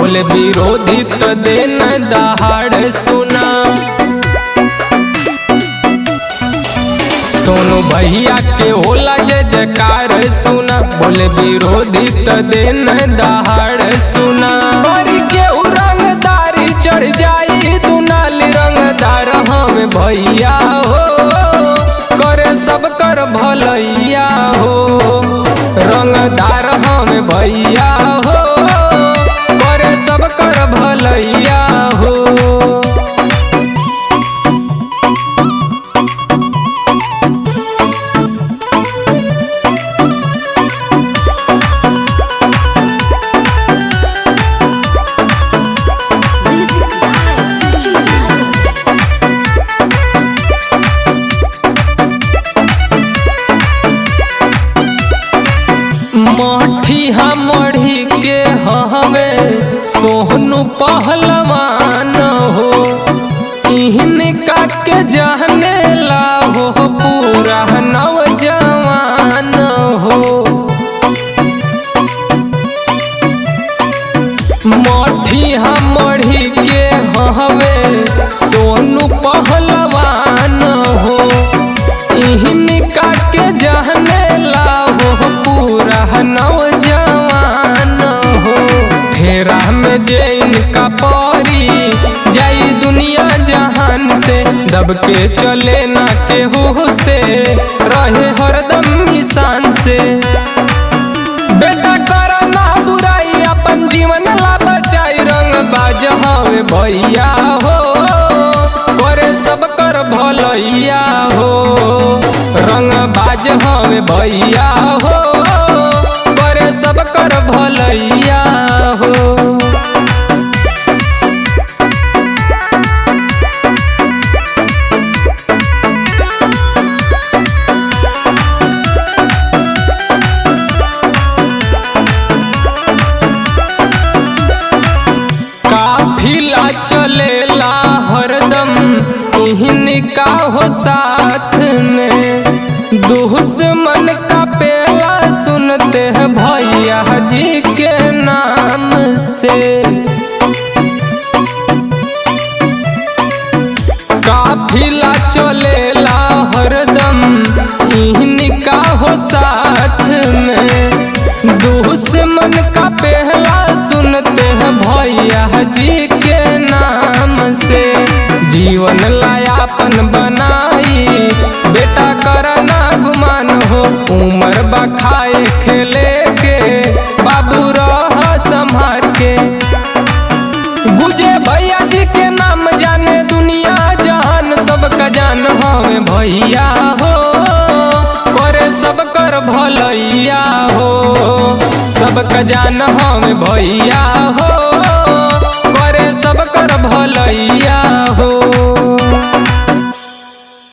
बोले विरोधी तो दिन दहाड़ सुना। सोनू भैया के होला जय जयकार सुना, बोले विरोधी तो दिन दहाड़ सुना। के रंगदारी चढ़ जाई दुनाली रंगदार हम भैया हो, करे सब कर भलैया हो। रंगदार हम भैया हो, करे सब कर भलैया हो। मठी मढ़ी के हमें सोहनु पहलवान हो, इनका के जाने ला हो पूरा नौजवान हो। मठी मढ़ी के हमें सोनू पहलवान हो, इनका के जाने ला हो पूरा नौजवान हो। फेरा में जे इनका परी जाई दुनिया जहान से, दब के चले ना केहू से, रहे हरदम निशान से। बेटा करा ना बुराई अपन जीवन ला बचाई, रंग बाज हवे भैया हो, करे सब कर भलैया हो। रंग बाज हवे भैया हो, करे सब कर भलैया हो। काफिला चलेला हरदम इनका हो साथ में, दुश्मन का पेला सुनते हैं भैया जी के नाम से। काफिला चलेला हरदम इनका हो साथ में, दुश्मन का पहला सुनते हैं भैया जी के नाम से। जीवन लायापन बनाई बेटा करना गुमान हो, उम्र बखाए खेले के बाबू रह संभार के। गुजे भैया जी के नाम जाने दुनिया जहान, सबका जान हमें भैया हो, करे सब कर भलैया हो। सबका जान हमें भैया हो, करे सब कर भलैया हो।